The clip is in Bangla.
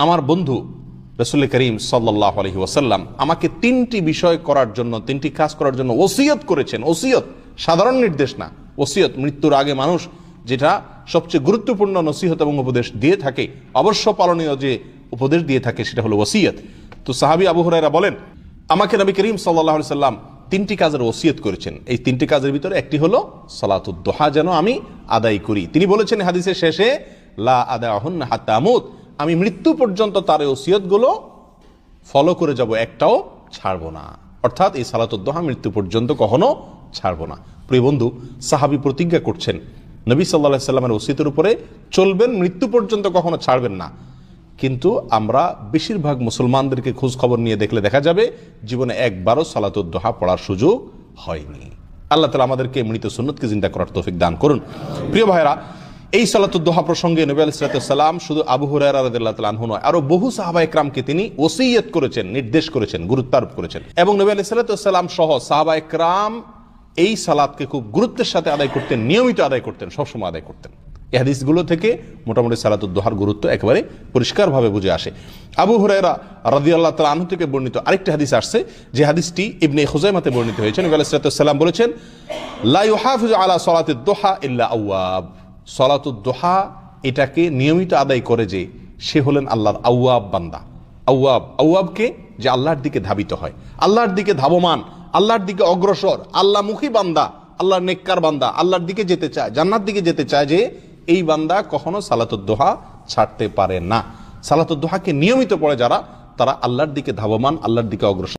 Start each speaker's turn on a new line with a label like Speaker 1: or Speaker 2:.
Speaker 1: আমার বন্ধু রাসূল করিম সাল্লাল্লাহু আলাইহি ওয়াসাল্লাম আমাকে তিনটি বিষয় করার জন্য, তিনটি কাজ করার জন্য ওসিয়ত করেছেন। ওসিয়ত সাধারণ নির্দেশ না, ওসিয়ত মৃত্যুর আগে মানুষ যেটা সবচেয়ে গুরুত্বপূর্ণ নসিহত এবং উপদেশ দিয়ে থাকে, অবশ্য পালনীয় যে উপদেশ দিয়ে থাকে সেটা হলো ওসিয়ত। তো সাহাবী আবু হুরায়রা বলেন, আমাকে নবী করিম সাল্লাল্লাহু আলাইহি সাল্লাম তিনটি কাজের ওসিয়ত করেছেন। এই তিনটি কাজের ভিতরে একটি হলো সালাতুদ দুহা যেন আমি আদায় করি। তিনি বলেছেন হাদিসের শেষে, লা আদাহুন্না হাত্তা আমুত, আমি মৃত্যু পর্যন্ত তার ওসিয়তগুলো ফলো করে যাব, একটাও ছাড়বো না। অর্থাৎ এই সালাতুদ দুহা মৃত্যু পর্যন্ত কখনো ছাড়বো না। প্রিয় বন্ধু, সাহাবী প্রতিজ্ঞা করছেন নবী সাল্লাল্লাহু আলাইহি সাল্লামের ওসিয়তের উপরে চলবেন, মৃত্যু পর্যন্ত কখনো ছাড়বেন না। কিন্তু আমরা বেশিরভাগ মুসলমানদেরকে খোঁজ খবর নিয়ে দেখলে দেখা যাবে জীবনে একবারও সালাতুদ দুহা পড়ার সুযোগ হয়নি। আল্লাহ তাআলা আমাদেরকে মৃত সুন্নতকে জিন্দা করার তৌফিক দান করুন। প্রিয় ভাইরা, এই সালাতুদ দুহা প্রসঙ্গে নবী আলাইহিস সালাম শুধু আবু হুরায়রা রাদিয়াল্লাহু তাআলা আনহু নয়, আরো বহু সাহাবা একরামকে তিনি ওসিয়ত করেছেন, নির্দেশ করেছেন, গুরুত্ব আরোপ করেছেন। এবং নবী আলাইহিস সালাম সহ সাহাবা একরাম এই সালাতকে খুব গুরুত্বের সাথে আদায় করতেন, নিয়মিত আদায় করতেন, সবসময় আদায় করতেন। এই হাদিসগুলো থেকে মোটামুটি সালাতুদ দুহার গুরুত্ব একেবারে পরিষ্কারভাবে বুঝে আসে। আবু হুরায়রা রাদিয়াল্লাহু তাআলা আনহু থেকে বর্ণিত আরেকটি হাদিস আসছে, যে হাদিসটি ইবনে খুজাইমাতে বর্ণিত হয়েছে। নবী আলাইহিস সালাম বলেছেন, লা ইউহাফিজু আলা সালাতিদ দুহা ইল্লা আওয়াব, সালাতুদ দুহা এটাকে নিয়মিত আদায় করে যে, সে হলেন আল্লাহর আওয়াব বান্দা। আওয়াব, আওয়াবকে যে আল্লাহর দিকে ধাবিত হয়, আল্লাহর দিকে ধাবমান, আল্লাহর দিকে অগ্রসর, আল্লাহমুখী বান্দা, আল্লাহর নেককার বান্দা, আল্লাহর দিকে যেতে চায়, জান্নাত দিকে যেতে চায়, যে এই বান্দা কখনো সালাতুদ দুহা ছাড়তে পারে না। সালাতুদ দুহাকে নিয়মিত পড়ে যারা, তারা আল্লাহর দিকে ধাবমান, আল্লাহর দিকে অগ্রসর।